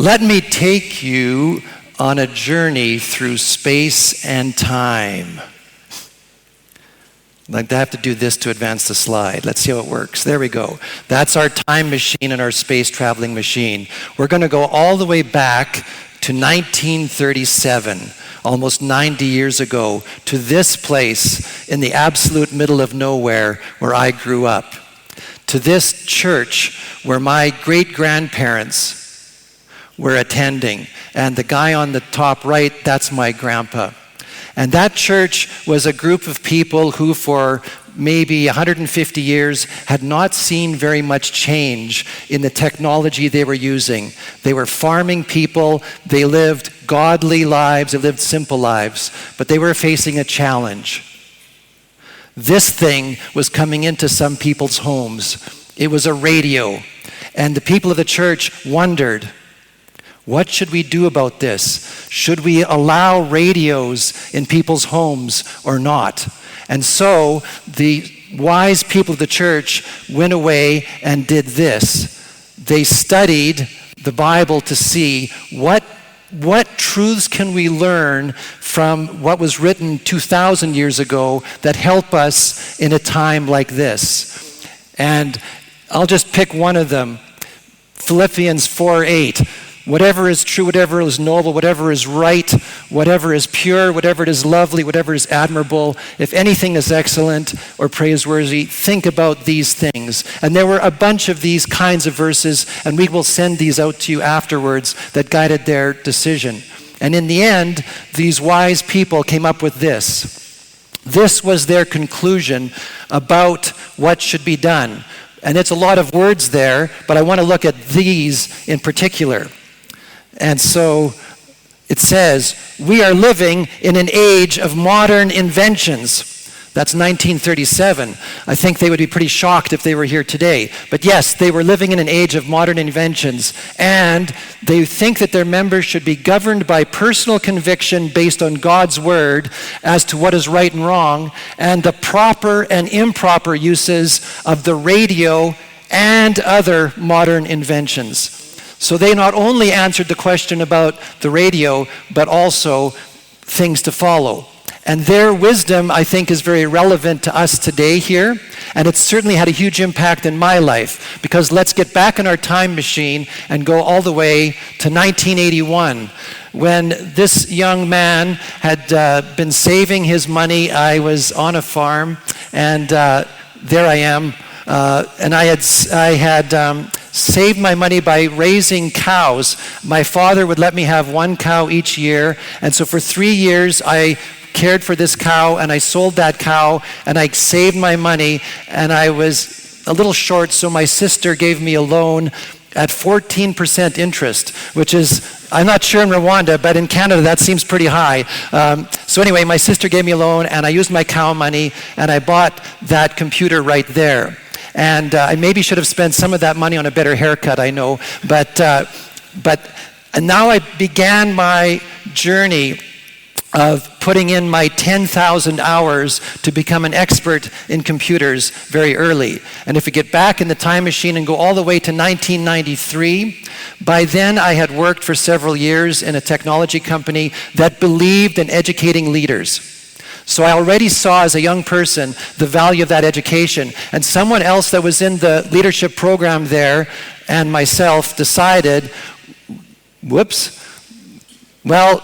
Let me take you on a journey through space and time. I'd like to have to do this to advance the slide. Let's see how it works. There we go. That's our time machine and our space traveling machine. We're going to go all the way back to 1937, almost 90 years ago, to this place in the absolute middle of nowhere where I grew up. To this church where my great-grandparents were attending. And the guy on the top right, that's my grandpa. And that church was a group of people who for maybe 150 years had not seen very much change in the technology they were using. They were farming people, they lived godly lives, they lived simple lives, but they were facing a challenge. This thing was coming into some people's homes. It was a radio. And the people of the church wondered, what should we do about this? Should we allow radios in people's homes or not? And so the wise people of the church went away and did this. They studied the Bible to see what truths can we learn from what was written 2,000 years ago that help us in a time like this. And I'll just pick one of them. Philippians 4:8. Whatever is true, whatever is noble, whatever is right, whatever is pure, whatever is lovely, whatever is admirable, if anything is excellent or praiseworthy, think about these things. And there were a bunch of these kinds of verses, and we will send these out to you afterwards, that guided their decision. And in the end, these wise people came up with this. This was their conclusion about what should be done. And it's a lot of words there, but I want to look at these in particular. And so it says, we are living in an age of modern inventions. That's 1937. I think they would be pretty shocked if they were here today. But yes, they were living in an age of modern inventions. And they think that their members should be governed by personal conviction based on God's word as to what is right and wrong, and the proper and improper uses of the radio and other modern inventions. So they not only answered the question about the radio, but also things to follow. And their wisdom, I think, is very relevant to us today here. And it's certainly had a huge impact in my life. Because let's get back in our time machine and go all the way to 1981. When this young man had been saving his money. I was on a farm, and there I am. And I had saved my money by raising cows. My father would let me have one cow each year. And so for 3 years, I cared for this cow, and I sold that cow, and I saved my money, and I was a little short, so my sister gave me a loan at 14% interest, which is, I'm not sure in Rwanda, but in Canada that seems pretty high. So anyway, my sister gave me a loan, and I used my cow money, and I bought that computer right there. And I maybe should have spent some of that money on a better haircut, I know, but and now I began my journey of putting in my 10,000 hours to become an expert in computers very early. And if we get back in the time machine and go all the way to 1993, by then I had worked for several years in a technology company that believed in educating leaders. So I already saw as a young person the value of that education. And someone else that was in the leadership program there and myself decided, well,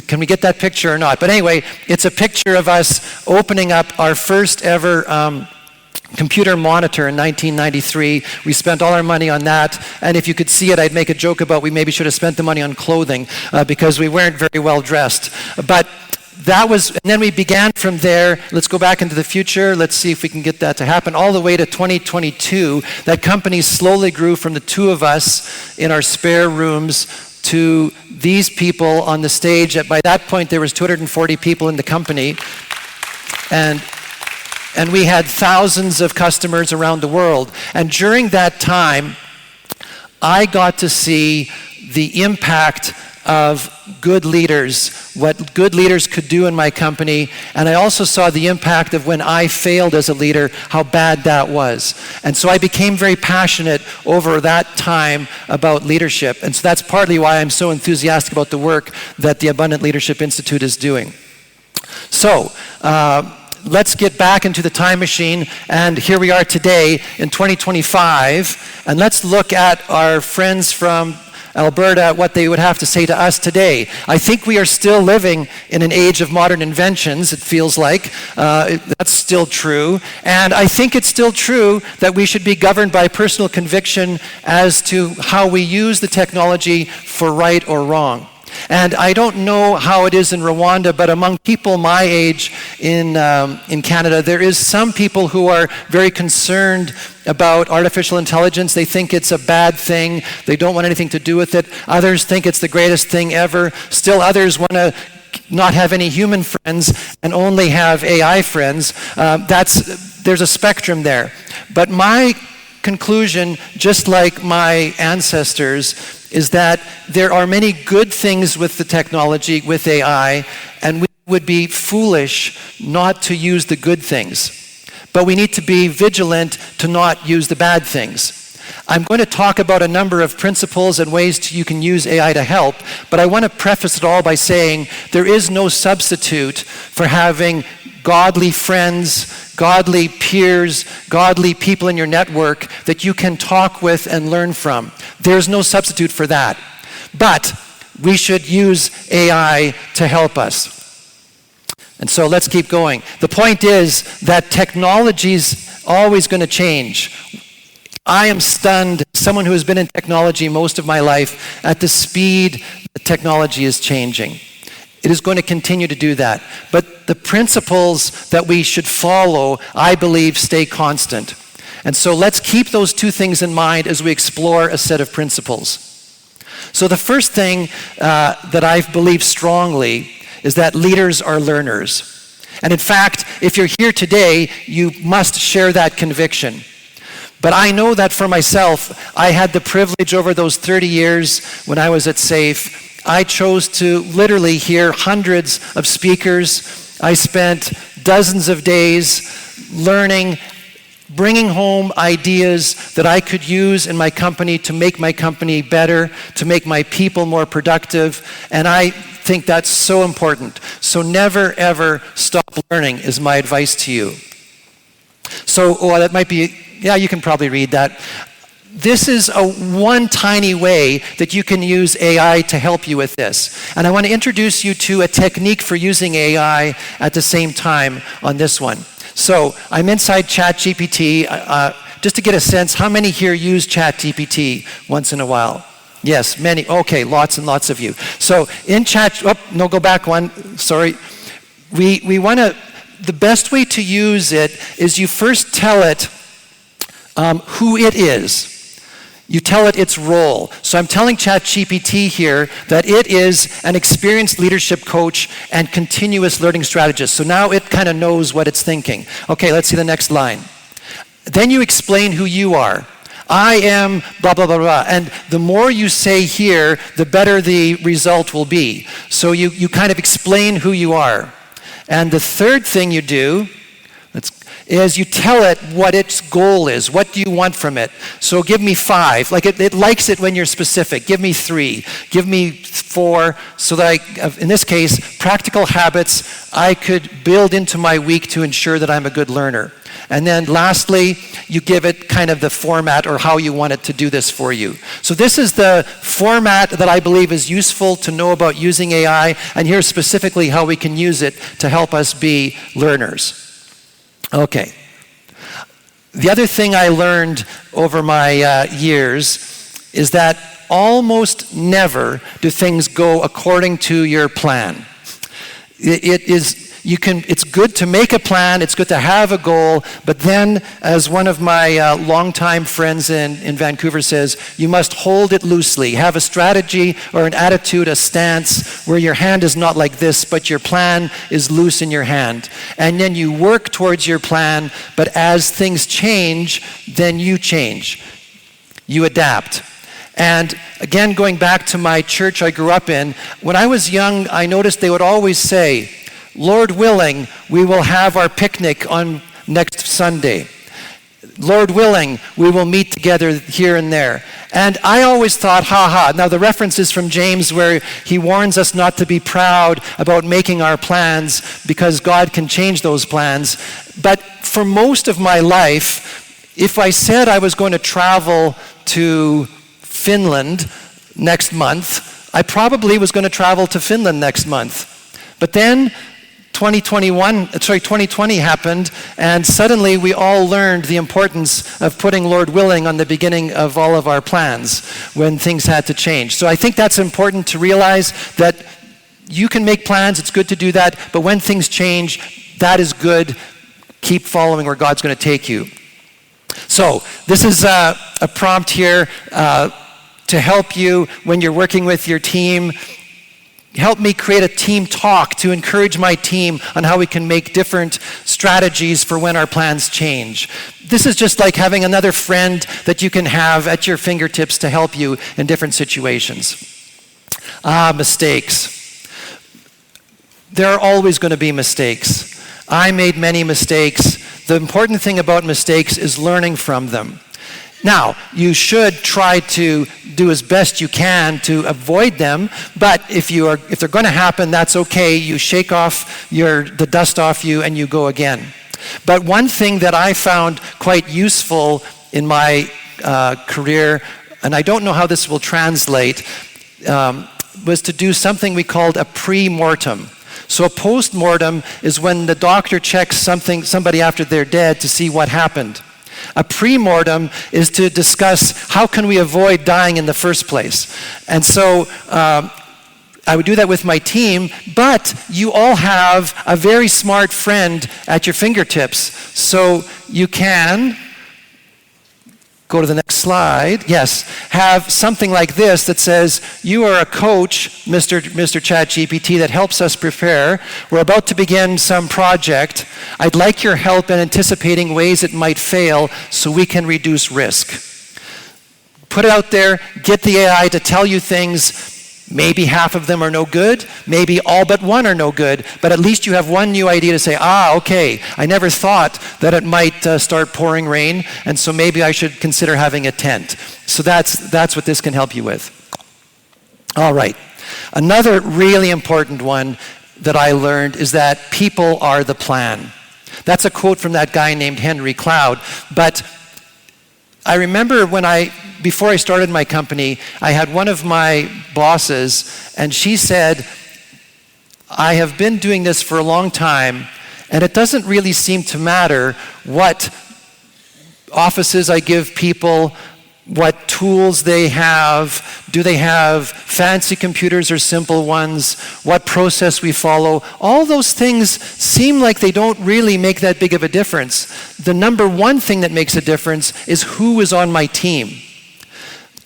can we get that picture or not? But anyway, it's a picture of us opening up our first ever computer monitor in 1993. We spent all our money on that. And if you could see it, I'd make a joke about we maybe should have spent the money on clothing because we weren't very well dressed. But that was, and then we began from there. Let's go back into the future. Let's see if we can get that to happen. All the way to 2022, that company slowly grew from the two of us in our spare rooms to these people on the stage. By that point, there was 240 people in the company. And we had thousands of customers around the world. And during that time, I got to see the impact of good leaders, what good leaders could do in my company, and I also saw the impact of when I failed as a leader, how bad that was. And so I became very passionate over that time about leadership, and so that's partly why I'm so enthusiastic about the work that the Abundant Leadership Institute is doing. So, let's get back into the time machine, and here we are today in 2025, and let's look at our friends from Alberta, what they would have to say to us today. I think we are still living in an age of modern inventions, it feels like. That's still true. And I think it's still true that we should be governed by personal conviction as to how we use the technology for right or wrong. And I don't know how it is in Rwanda, but among people my age in Canada, there is some people who are very concerned about artificial intelligence. They think it's a bad thing. They don't want anything to do with it. Others think it's the greatest thing ever. Still others want to not have any human friends and only have AI friends. There's a spectrum there. But my conclusion, just like my ancestors, is that there are many good things with the technology, with AI, and we would be foolish not to use the good things. But we need to be vigilant to not use the bad things. I'm going to talk about a number of principles and ways you can use AI to help, but I want to preface it all by saying there is no substitute for having godly friends, godly peers, godly people in your network that you can talk with and learn from. There's no substitute for that. But we should use AI to help us. And so let's keep going. The point is that technology's always going to change. I am stunned, someone who has been in technology most of my life, at the speed that technology is changing. It is going to continue to do that. But the principles that we should follow, I believe, stay constant. And so let's keep those two things in mind as we explore a set of principles. So the first thing that I believe strongly is that leaders are learners. And in fact, if you're here today, you must share that conviction. But I know that for myself, I had the privilege over those 30 years when I was at SAFE. I chose to literally hear hundreds of speakers. I spent dozens of days learning, bringing home ideas that I could use in my company to make my company better, to make my people more productive, and I think that's so important. So never, ever stop learning is my advice to you. So, that might be, yeah, you can probably read that. This is one tiny way that you can use AI to help you with this. And I want to introduce you to a technique for using AI at the same time on this one. So I'm inside ChatGPT. Just to get a sense, how many here use ChatGPT once in a while? Yes, many. Okay, lots and lots of you. So in go back one. Sorry. We want to, the best way to use it is you first tell it who it is. You tell it its role. So I'm telling ChatGPT here that it is an experienced leadership coach and continuous learning strategist. So now it kind of knows what it's thinking. Okay, let's see the next line. Then you explain who you are. I am blah, blah, blah, blah. And the more you say here, the better the result will be. So you kind of explain who you are. And the third thing you do is you tell it what its goal is. What do you want from it? So give me 5. Like it likes it when you're specific. Give me 3. Give me 4. So that in this case, practical habits I could build into my week to ensure that I'm a good learner. And then lastly, you give it kind of the format or how you want it to do this for you. So this is the format that I believe is useful to know about using AI, and here's specifically how we can use it to help us be learners. Okay. The other thing I learned over my years is that almost never do things go according to your plan. It's good to make a plan, it's good to have a goal, but then, as one of my longtime friends in Vancouver says, you must hold it loosely. Have a strategy or an attitude, a stance, where your hand is not like this, but your plan is loose in your hand. And then you work towards your plan, but as things change, then you change. You adapt. And again, going back to my church I grew up in, when I was young, I noticed they would always say, Lord willing, we will have our picnic on next Sunday. Lord willing, we will meet together here and there. And I always thought, Now the reference is from James where he warns us not to be proud about making our plans because God can change those plans. But for most of my life, if I said I was going to travel to Finland next month, I probably was going to travel to Finland next month. But then 2020 happened, and suddenly we all learned the importance of putting Lord willing on the beginning of all of our plans when things had to change. So I think that's important to realize that you can make plans, it's good to do that, but when things change, that is good. Keep following where God's going to take you. So this is a prompt here to help you when you're working with your team. Help me create a team talk to encourage my team on how we can make different strategies for when our plans change. This is just like having another friend that you can have at your fingertips to help you in different situations. Mistakes. There are always going to be mistakes. I made many mistakes. The important thing about mistakes is learning from them. Now, you should try to do as best you can to avoid them, but if they're going to happen, that's okay. You shake off the dust off you and you go again. But one thing that I found quite useful in my career, and I don't know how this will translate, was to do something we called a pre-mortem. So a post-mortem is when the doctor checks somebody after they're dead to see what happened. A pre-mortem is to discuss how can we avoid dying in the first place. And so I would do that with my team, but you all have a very smart friend at your fingertips. So you can, go to the next slide, yes, have something like this that says, you are a coach, Mr. ChatGPT, that helps us prepare. We're about to begin some project. I'd like your help in anticipating ways it might fail so we can reduce risk. Put it out there, get the AI to tell you things. Maybe half of them are no good, maybe all but one are no good, but at least you have one new idea to say, okay, I never thought that it might start pouring rain, and so maybe I should consider having a tent. So that's what this can help you with. All right, another really important one that I learned is that people are the plan. That's a quote from that guy named Henry Cloud, but I remember before I started my company, I had one of my bosses, and she said, I have been doing this for a long time, and it doesn't really seem to matter what offices I give people, what tools they have, do they have fancy computers or simple ones, what process we follow. All those things seem like they don't really make that big of a difference. The number one thing that makes a difference is who is on my team.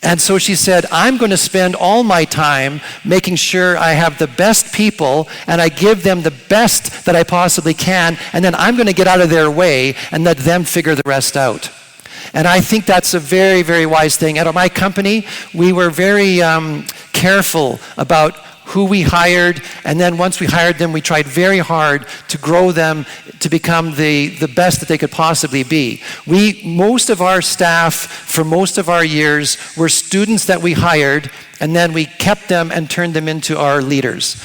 And so she said, I'm going to spend all my time making sure I have the best people and I give them the best that I possibly can, and then I'm going to get out of their way and let them figure the rest out. And I think that's a very, very wise thing. At my company, we were very careful about who we hired, and then once we hired them, we tried very hard to grow them to become the best that they could possibly be. Most of our staff, for most of our years, were students that we hired, and then we kept them and turned them into our leaders.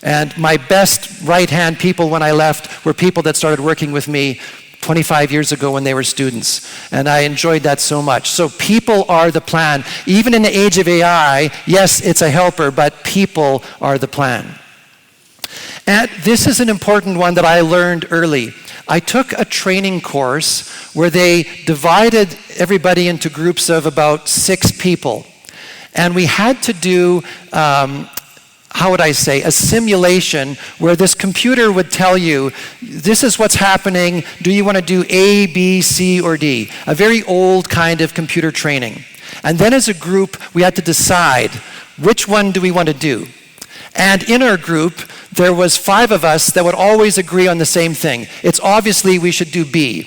And my best right-hand people when I left were people that started working with me 25 years ago when they were students. And I enjoyed that so much. So people are the plan. Even in the age of AI, yes, it's a helper, but people are the plan. And this is an important one that I learned early. I took a training course where they divided everybody into groups of about 6 people. And we had to do a simulation where this computer would tell you, this is what's happening, do you want to do A, B, C, or D? A very old kind of computer training. And then as a group, we had to decide, which one do we want to do? And in our group, there was 5 of us that would always agree on the same thing. It's obviously we should do B.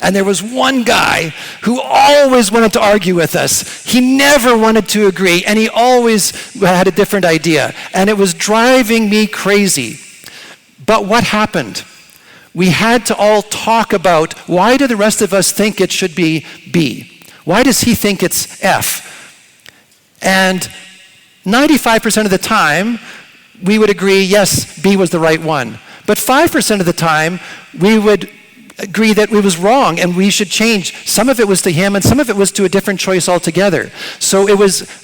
And there was one guy who always wanted to argue with us. He never wanted to agree, and he always had a different idea. And it was driving me crazy. But what happened? We had to all talk about, why do the rest of us think it should be B? Why does he think it's F? And 95% of the time, we would agree, yes, B was the right one. But 5% of the time, we would agree that it was wrong and we should change. Some of it was to him and some of it was to a different choice altogether. So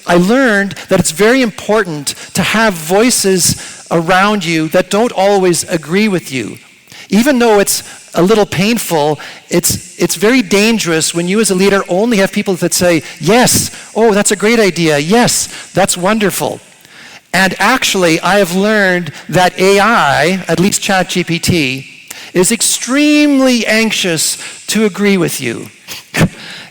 I learned that it's very important to have voices around you that don't always agree with you. Even though it's a little painful, it's very dangerous when you as a leader only have people that say, yes, oh, that's a great idea, yes, that's wonderful. And actually, I have learned that AI, at least ChatGPT, is extremely anxious to agree with you.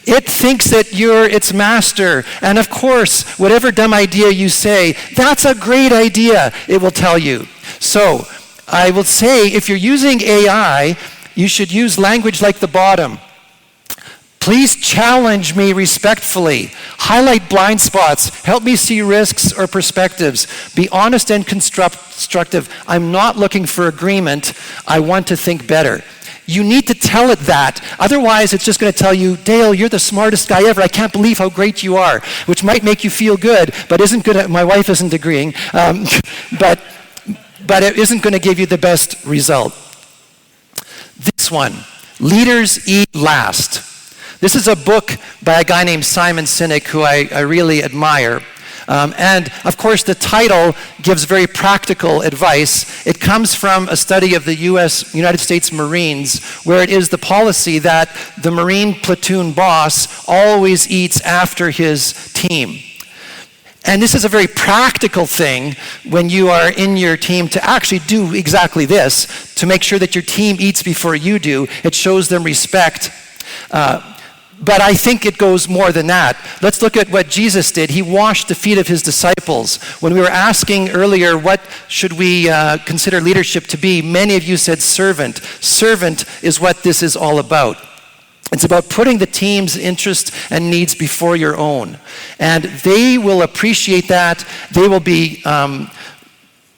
It thinks that you're its master. And of course, whatever dumb idea you say, that's a great idea, it will tell you. So, I will say, if you're using AI, you should use language like the bottom. Please challenge me respectfully. Highlight blind spots. Help me see risks or perspectives. Be honest and constructive. I'm not looking for agreement. I want to think better. You need to tell it that. Otherwise, it's just going to tell you, Dale, you're the smartest guy ever. I can't believe how great you are, which might make you feel good, but isn't good. My wife isn't agreeing, but it isn't going to give you the best result. This one, Leaders Eat Last. This is a book by a guy named Simon Sinek, who I really admire. And of course, the title gives very practical advice. It comes from a study of the United States Marines, where it is the policy that the Marine platoon boss always eats after his team. And this is a very practical thing when you are in your team to actually do exactly this, to make sure that your team eats before you do. It shows them respect. But I think it goes more than that. Let's look at what Jesus did. He washed the feet of his disciples. When we were asking earlier, what should we consider leadership to be, many of you said servant. Servant is what this is all about. It's about putting the team's interests and needs before your own. And they will appreciate that. They will be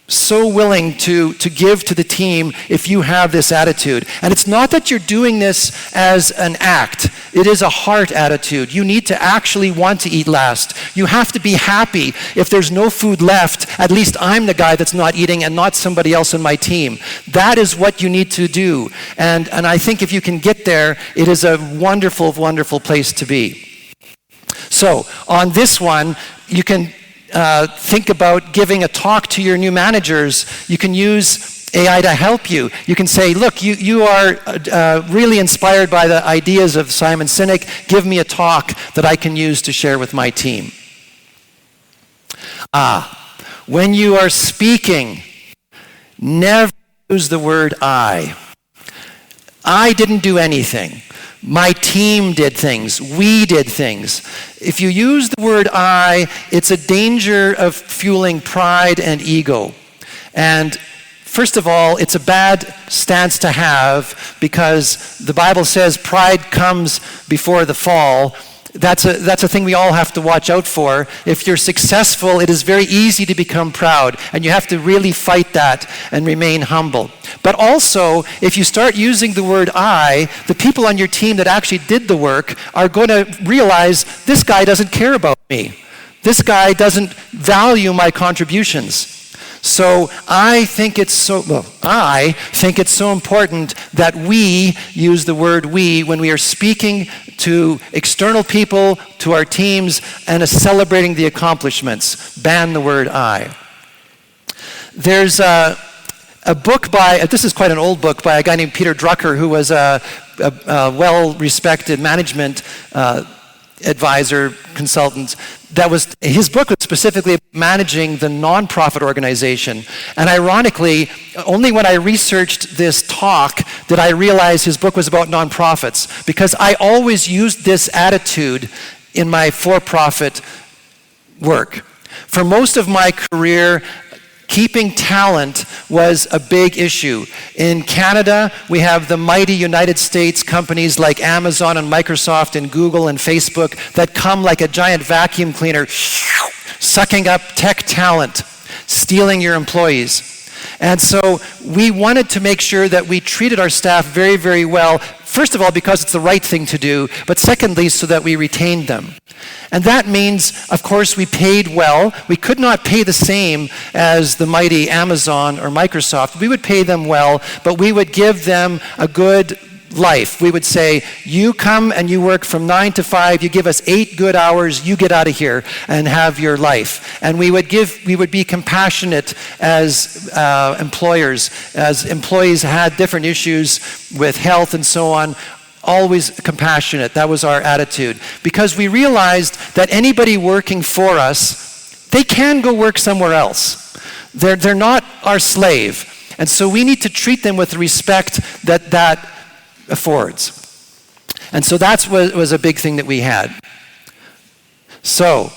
so willing to give to the team if you have this attitude. And it's not that you're doing this as an act. It is a heart attitude. You need to actually want to eat last. You have to be happy if there's no food left. At least I'm the guy that's not eating and not somebody else on my team. That is what you need to do. And I think if you can get there, it is a wonderful, wonderful place to be. So on this one, you can think about giving a talk to your new managers. You can use AI to help you. You can say, look, you are really inspired by the ideas of Simon Sinek. Give me a talk that I can use to share with my team. When you are speaking, never use the word I. I didn't do anything. My team did things. We did things. If you use the word I, it's a danger of fueling pride and ego. And first of all, it's a bad stance to have because the Bible says pride comes before the fall. That's a thing we all have to watch out for. If you're successful, it is very easy to become proud, and you have to really fight that and remain humble. But also, if you start using the word I, the people on your team that actually did the work are going to realize this guy doesn't care about me. This guy doesn't value my contributions. So I think it's so important that we use the word we when we are speaking to external people, to our teams, and celebrating the accomplishments. Ban the word I. There's a book this is quite an old book, by a guy named Peter Drucker, who was a well-respected management advisor, consultant. His book was specifically managing the nonprofit organization. And ironically, only when I researched this talk did I realize his book was about nonprofits, because I always used this attitude in my for-profit work. For most of my career, keeping talent was a big issue. In Canada, we have the mighty United States companies like Amazon and Microsoft and Google and Facebook that come like a giant vacuum cleaner, sucking up tech talent, stealing your employees. And so we wanted to make sure that we treated our staff very, very well. First of all, because it's the right thing to do, but secondly, so that we retained them. And that means, of course, we paid well. We could not pay the same as the mighty Amazon or Microsoft. We would pay them well, but we would give them a good life. We would say, you come and you work from 9 to 5, you give us 8 good hours, you get out of here and have your life. And we would be compassionate as employers, as employees had different issues with health and so on. Always compassionate. That was our attitude. Because we realized that anybody working for us, they can go work somewhere else. They're not our slave. And so we need to treat them with the respect that affords. And so that was a big thing that we had. So,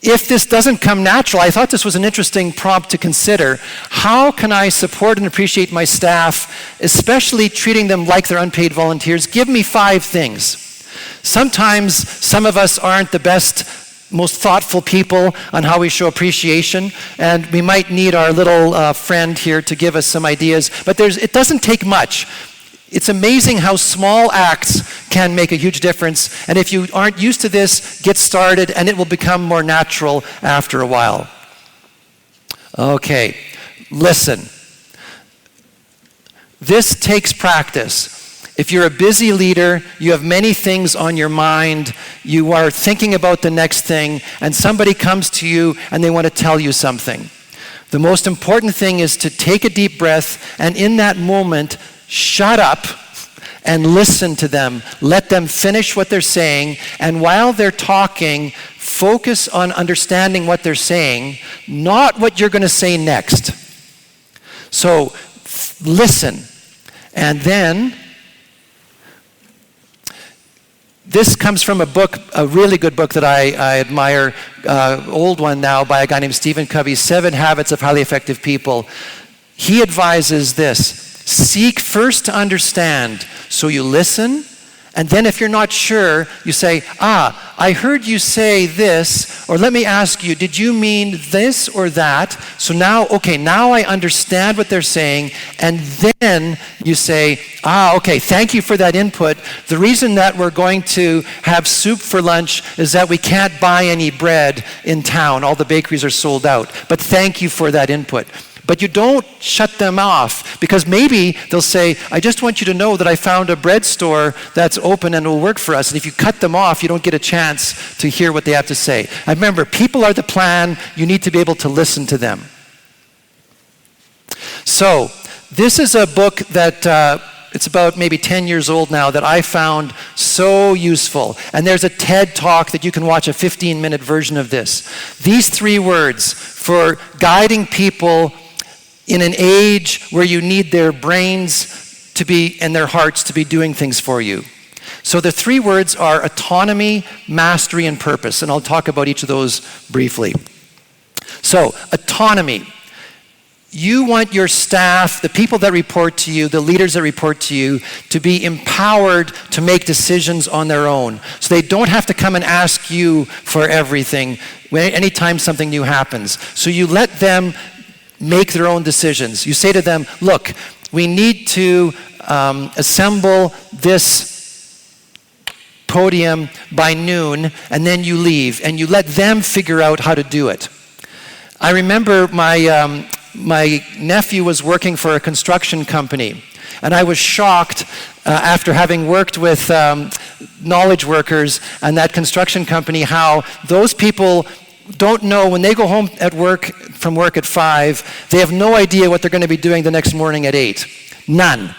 if this doesn't come natural, I thought this was an interesting prompt to consider. How can I support and appreciate my staff, especially treating them like they're unpaid volunteers? Give me 5 things. Sometimes some of us aren't the best, most thoughtful people on how we show appreciation, and we might need our little friend here to give us some ideas, but it doesn't take much. It's amazing how small acts can make a huge difference, and if you aren't used to this, get started and it will become more natural after a while. Okay, listen. This takes practice. If you're a busy leader, you have many things on your mind, you are thinking about the next thing, and somebody comes to you and they want to tell you something. The most important thing is to take a deep breath, and in that moment, shut up and listen to them. Let them finish what they're saying, and while they're talking, focus on understanding what they're saying, not what you're going to say next. So, listen. And then, this comes from a book, a really good book that I admire, old one now, by a guy named Stephen Covey, 7 Habits of Highly Effective People. He advises this: seek first to understand. So you listen, and then if you're not sure, you say, I heard you say this, or let me ask you, did you mean this or that? So now I understand what they're saying, and then you say, okay, thank you for that input. The reason that we're going to have soup for lunch is that we can't buy any bread in town. All the bakeries are sold out, but thank you for that input. But you don't shut them off, because maybe they'll say, I just want you to know that I found a bread store that's open and will work for us. And if you cut them off, you don't get a chance to hear what they have to say. I remember, people are the plan. You need to be able to listen to them. So, this is a book that it's about maybe 10 years old now, that I found so useful. And there's a TED Talk that you can watch, a 15-minute version of this. These 3 words for guiding people in an age where you need their brains to be, and their hearts to be doing things for you. So the 3 words are autonomy, mastery, and purpose. And I'll talk about each of those briefly. So, autonomy. You want your staff, the people that report to you, the leaders that report to you, to be empowered to make decisions on their own. So they don't have to come and ask you for everything anytime something new happens. So you let them make their own decisions. You say to them, look, we need to assemble this podium by noon, and then you leave, and you let them figure out how to do it. I remember my nephew was working for a construction company, and I was shocked after having worked with knowledge workers and that construction company, how those people don't know, when they go home from work at 5, they have no idea what they're going to be doing the next morning at 8. None.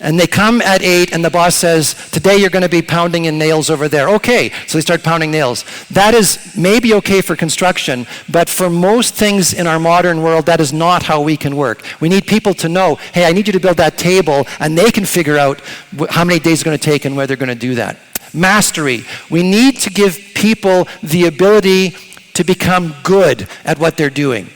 And they come at 8 and the boss says, today you're going to be pounding in nails over there. Okay, so they start pounding nails. That is maybe okay for construction, but for most things in our modern world, that is not how we can work. We need people to know, hey, I need you to build that table, and they can figure out how many days it's going to take and where they're going to do that. Mastery. We need to give people the ability to become good at what they're doing.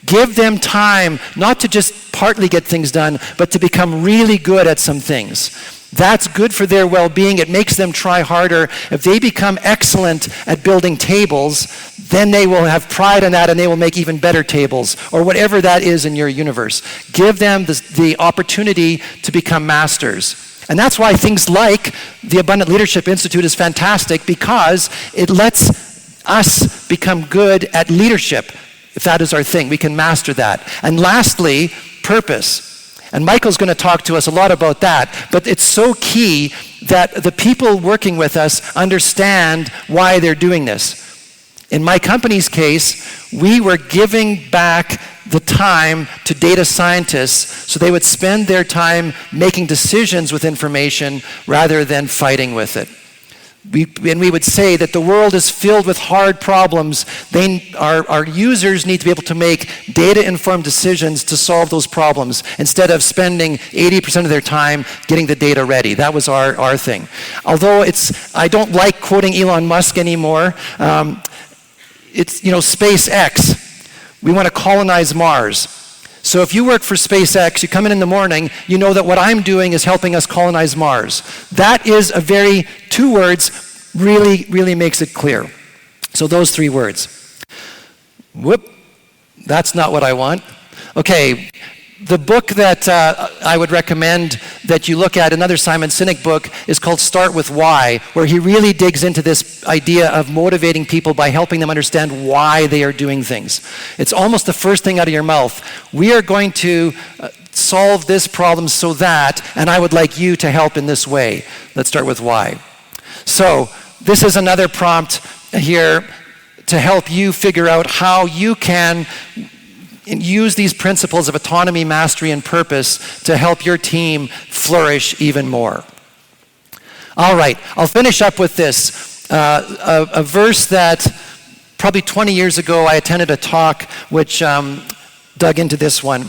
Give them time, not to just partly get things done, but to become really good at some things. That's good for their well-being. It makes them try harder. If they become excellent at building tables, then they will have pride in that and they will make even better tables, or whatever that is in your universe. Give them the opportunity to become masters. And that's why things like the Abundant Leadership Institute is fantastic, because it lets us become good at leadership. If that is our thing, we can master that. And lastly, purpose. And Michael's going to talk to us a lot about that, but it's so key that the people working with us understand why they're doing this. In my company's case, we were giving back the time to data scientists so they would spend their time making decisions with information rather than fighting with it. We would say that the world is filled with hard problems. Our users need to be able to make data-informed decisions to solve those problems instead of spending 80% of their time getting the data ready. That was our thing. Although I don't like quoting Elon Musk anymore. It's SpaceX. We want to colonize Mars. So if you work for SpaceX, you come in the morning, you know that what I'm doing is helping us colonize Mars. That is two words, really makes it clear. So those 3 words. Whoop, that's not what I want. Okay, the book that I would recommend that you look at, another Simon Sinek book, is called Start With Why, where he really digs into this idea of motivating people by helping them understand why they are doing things. It's almost the first thing out of your mouth. We are going to solve this problem so that, and I would like you to help in this way. Let's start with why. So this is another prompt here to help you figure out how you can use these principles of autonomy, mastery, and purpose to help your team flourish even more. All right, I'll finish up with this. A verse that probably 20 years ago I attended a talk which dug into this one.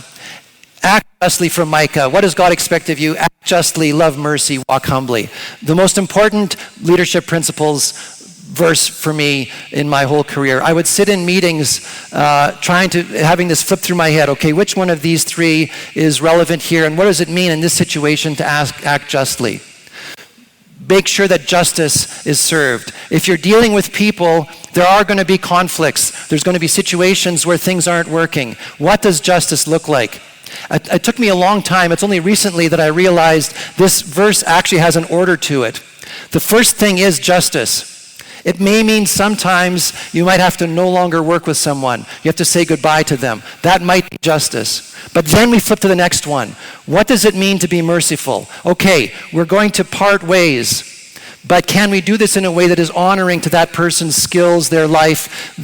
Act justly from Micah. What does God expect of you? Act justly, love mercy, walk humbly. The most important leadership principles verse for me in my whole career. I would sit in meetings having this flip through my head. Okay, which one of these 3 is relevant here, and what does it mean in this situation to act justly? Make sure that justice is served. If you're dealing with people, there are going to be conflicts. There's going to be situations where things aren't working. What does justice look like? It took me a long time. It's only recently that I realized this verse actually has an order to it. The first thing is justice. It may mean sometimes you might have to no longer work with someone. You have to say goodbye to them. That might be justice. But then we flip to the next one. What does it mean to be merciful? Okay, we're going to part ways. But can we do this in a way that is honoring to that person's skills, their life,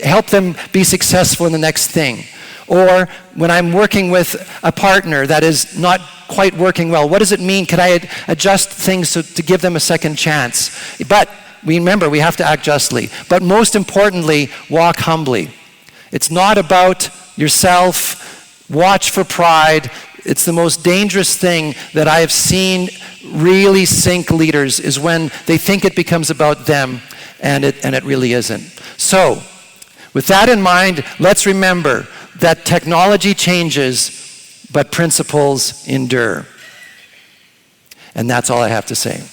help them be successful in the next thing? Or when I'm working with a partner that is not quite working well, what does it mean? Can I adjust things to give them a second chance? But remember, we have to act justly. But most importantly, walk humbly. It's not about yourself. Watch for pride. It's the most dangerous thing that I have seen really sink leaders, is when they think it becomes about them, and it really isn't. So, with that in mind, let's remember that technology changes, but principles endure. And that's all I have to say.